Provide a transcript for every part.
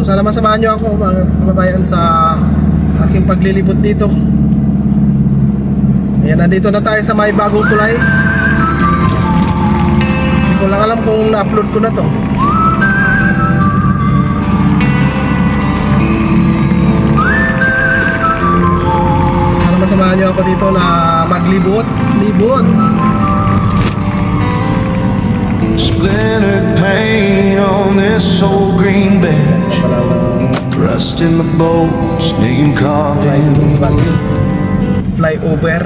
sana masamahan nyo ako mga kababayan sa aking paglilibot dito. Ayan, nandito na tayo sa may bagong tulay. Hindi ko lang alam kung na-upload ko na to. Sana masamahan nyo ako dito na maglibot. Splintered paint on this old green bench, rust in the bolts, name carved in. Flyover.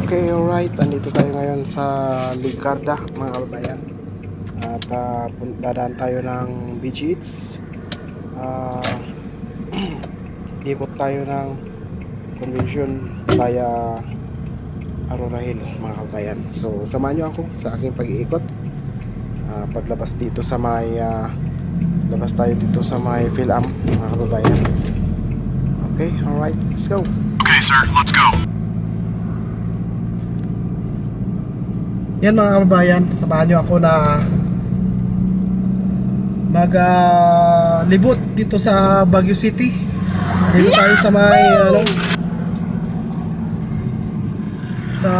Okay, alright. Andito tayo ngayon sa Ligarda, mga kababayan. At dadaan tayo ng beach eats. Ikot tayo ng convention via Aurora Hill, mga kababayan. So samahan nyo ako sa aking pag-iikot. Paglabas dito sa may labas tayo dito sa may Phil-Am, mga kababayan. Okay, alright, let's go. Okay, sir, let's go. Yan mga kababayan, samahan nyo ako na maglibot dito sa Baguio City. Dito tayo sa may sa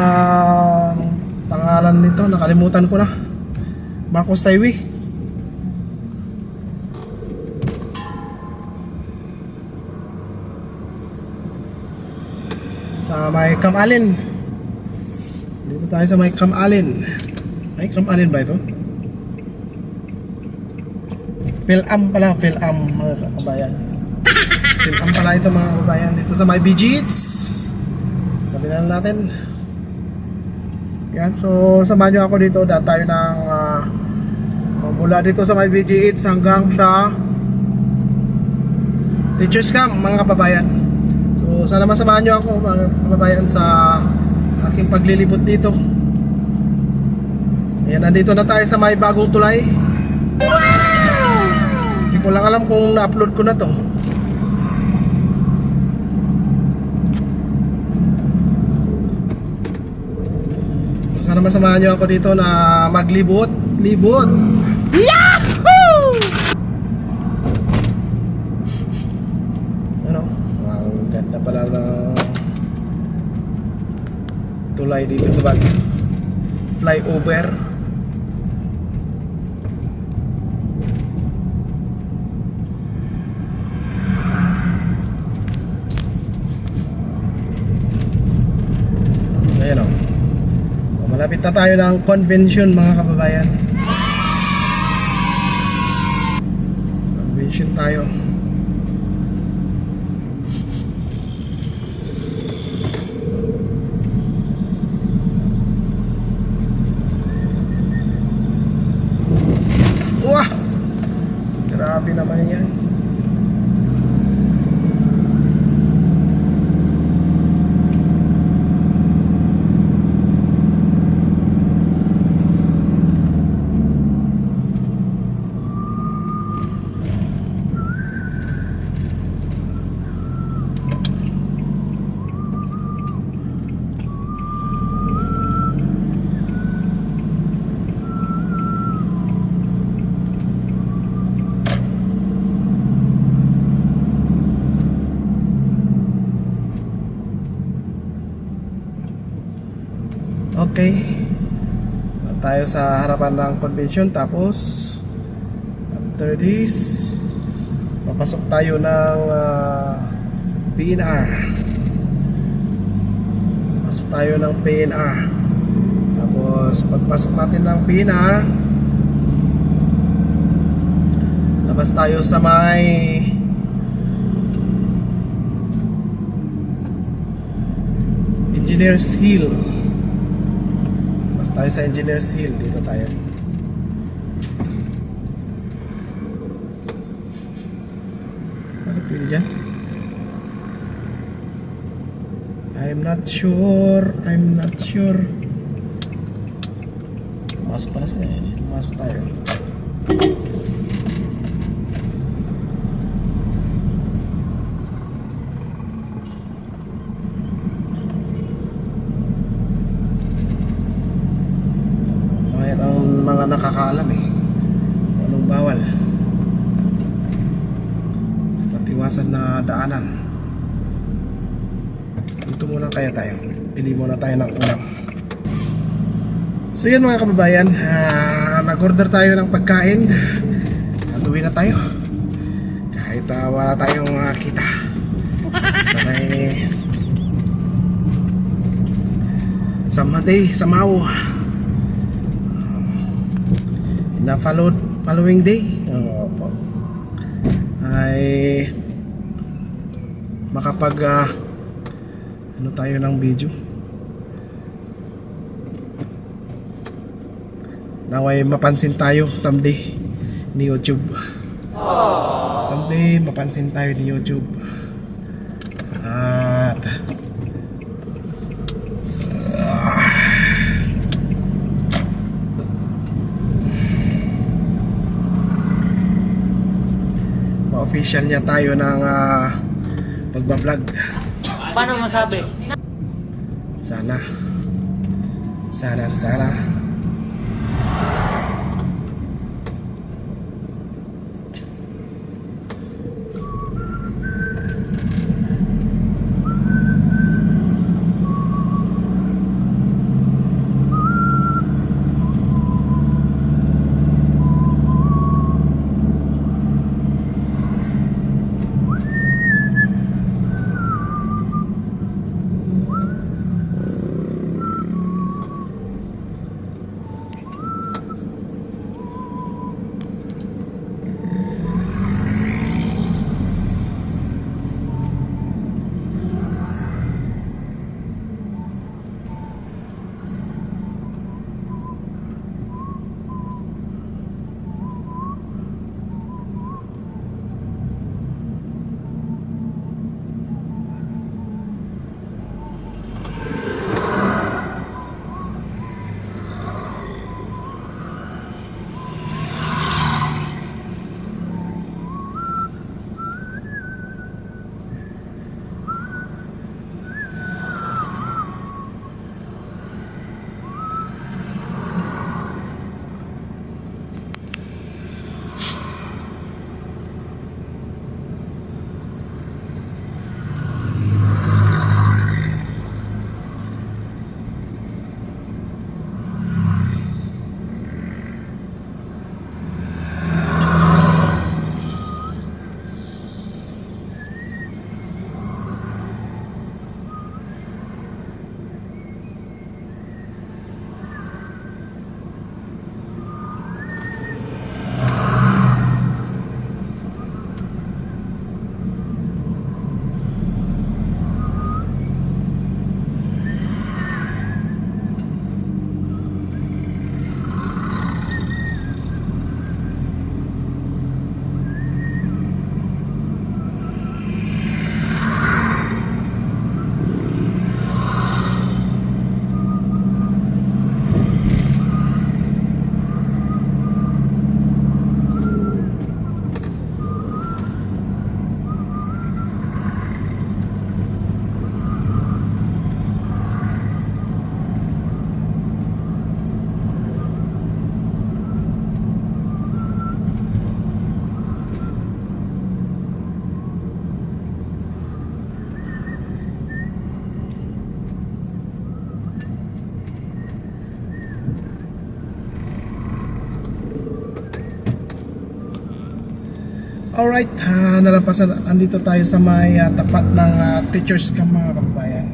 pangalan nito, nakalimutan ko na. Marcos Highway. Sa may Cam Allen. Dito tayo sa may Cam Allen. Ay, Cam Allen ba ito? Phil-Am pala, Phil-Am, mga kababayan. Phil-Am pala ito, mga kababayan. Dito sa may BG's. Sabihin na natin. Yan, so samahan nyo ako dito. Dahil tayo ng mula dito sa may BG's hanggang sa Teachers Camp, mga kababayan. So sana masamahan nyo ako, mga kababayan, sa aking paglilibot dito. Ayan, nandito na tayo sa may bagong tulay. Hindi ko lang alam kung na-upload ko na to. So, sana masamahan nyo ako dito na maglibot. Yahoo! Ano? Ang ganda pala ng tulay dito sa Baguio. Flyover. Ayan o. Malapit na tayo ng convention, mga kababayan. Convention tayo. Wah! Grabe naman yan. Okay, tayo sa harapan ng convention. Tapos after this, papasok tayo ng PNR. Pasok tayo ng PNR. Tapos pagpasok natin ng PNR, labas tayo sa may Engineers Hill. Tayo sa Engineers Hill, dito tayo. Ano pili dyan? I'm not sure. Masok pala sa yan. Masok tayo. nakakaalam eh kung anong bawal. Dapat iwasan na daanan. Dito muna kaya tayo. Pili muna tayo ng ulam. So yan mga kababayan, nag-order tayo ng pagkain at uwi na tayo. Kahit wala tayong kita. Sana'y someday, somehow, in the following day, ay makapag ano tayo ng video. Naway mapansin tayo someday ni YouTube. Someday mapansin tayo ni YouTube. At ma-official niya tayo ng pagbablog. Paano masabi? Sana. Sana. Alright, nalampasan, andito tayo sa may tapat ng teachers camp mga kababayan.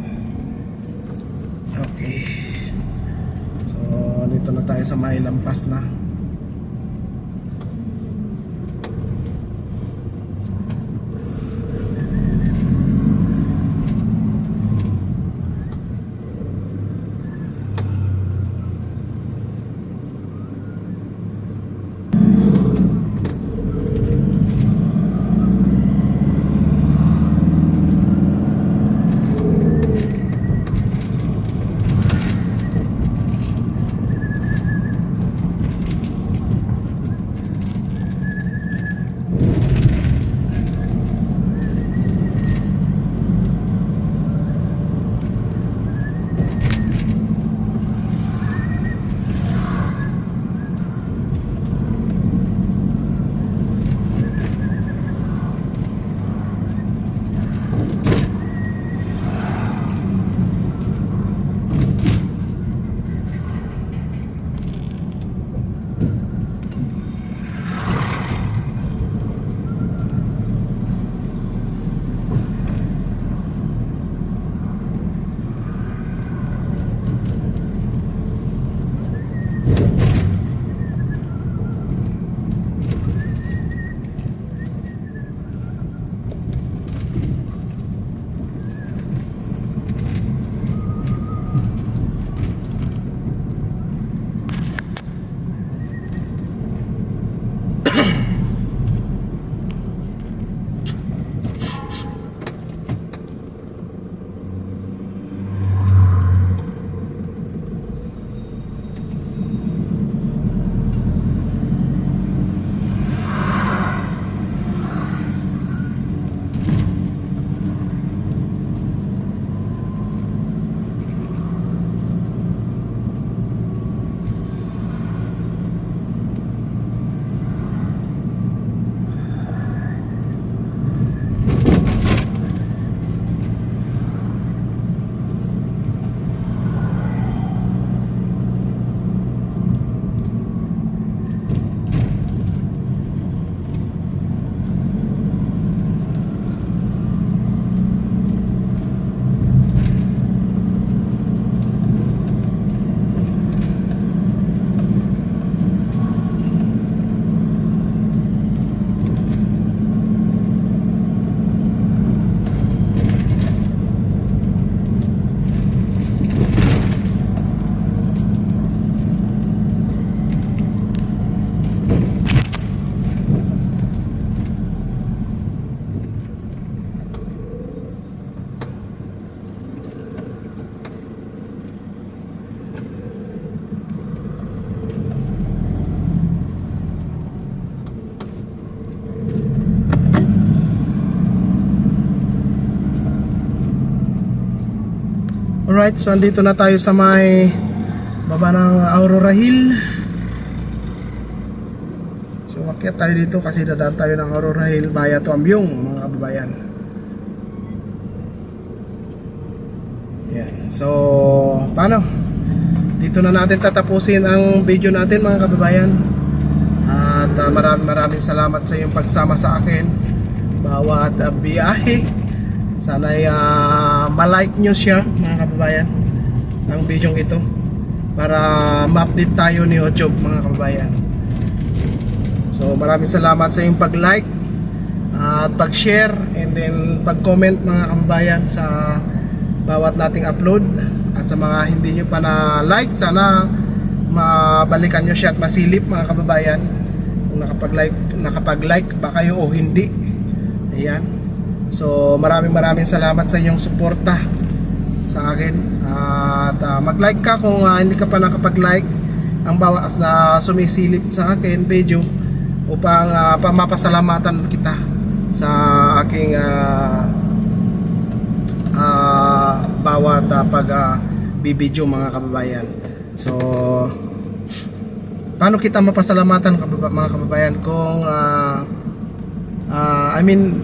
Okay. So, dito na tayo sa may lampas na. Alright, so andito na tayo sa may baba ng Aurora Hill. So makyat tayo dito kasi dadaan tayo ng Aurora Hill via Tuambyong, mga kababayan. Yan. So paano? Dito na natin tatapusin ang video natin, mga kababayan. At maraming salamat sa iyong pagsama sa akin bawat biyahe. Sana'y ma-like nyo siya, mga kababayan, ng video ito para ma-update tayo ni YouTube, mga kababayan. So maraming salamat sa iyong pag-like at pag-share and then pag-comment, mga kababayan, sa bawat nating upload. At sa mga hindi nyo pa na-like, sana mabalikan nyo siya at masilip, mga kababayan, kung nakapag-like ba kayo o hindi. Ayan. So maraming salamat sa inyong suporta sa akin. At mag-like ka kung hindi ka pa nakapag-like, ang bawat na sumisilip sa akin video, upang mapasalamatan kita sa aking bawat bibidyo, mga kababayan. So paano kita mapasalamatan, mga kababayan, kung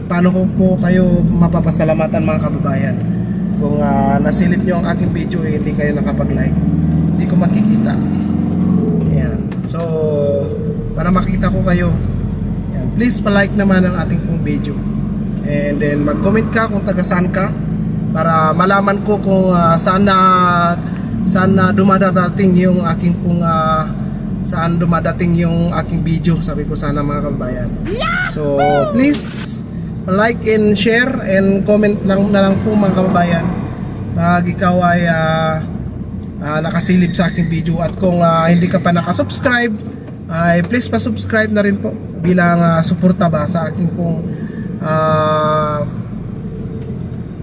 paano ko po kayo mapapasalamatan, mga kababayan, kung nasilip nyo ang aking video hindi kayo nakapag-like, hindi ko makikita. Ayan. So para makita ko kayo, ayan, please pa-like naman ang ating pong video, and then mag-comment ka kung taga saan ka, para malaman ko kung saan dumadating yung aking pong saan dumadating yung aking video. Sabi ko sana, mga kababayan. So please like and share and comment lang na lang po, mga kababayan, pag ikaw ay nakasilip sa aking video. At kung hindi ka pa nakasubscribe, ay please pa-subscribe na rin po bilang suporta ba sa aking pong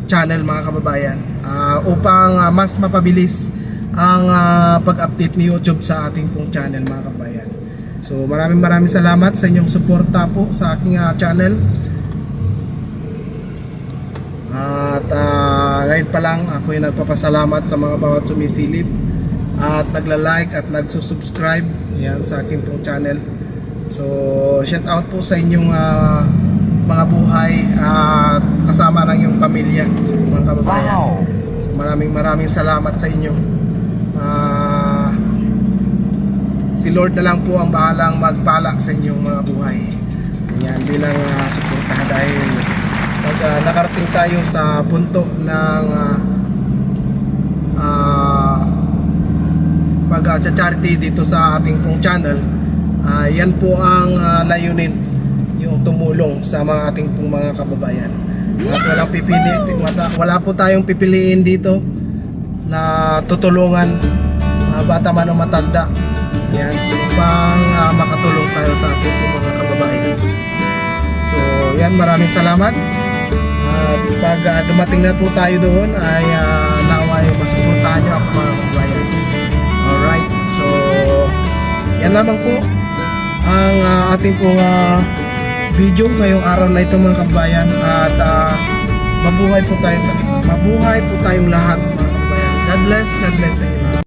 channel, mga kababayan, upang mas mapabilis ang pag-update ni YouTube sa ating pong channel, mga kababayan. So maraming salamat sa inyong suporta po sa aking channel. At ngayon pa lang ako ay nagpapasalamat sa mga bawat sumisilip at nagla-like at nagsusubscribe, yan, sa aking pong channel. So shout out po sa inyong mga buhay at kasama ng iyong pamilya, mga kababayan. So maraming salamat sa inyo. Si Lord na lang po ang bahalang magpala sa inyong mga buhay. Yan, bilang suporta, dahil pag nakarating tayo sa punto ng pag-charity dito sa ating pong channel, yan po ang layunin, yung tumulong sa mga ating pong mga kababayan. At walang pipili, wala po tayong pipiliin dito na tutulungan, bata man o matanda, yan, upang makatulong tayo sa ating pong mga kababayan. So yan, maraming salamat. At pag dumating na po tayo doon, ay naway masuportahan nyo ako, mga kababayan. Alright, so yan lamang po ang ating pong video ngayong araw na ito, mga kababayan. At mabuhay po tayong lahat, mga kababayan. God bless sa inyo lahat.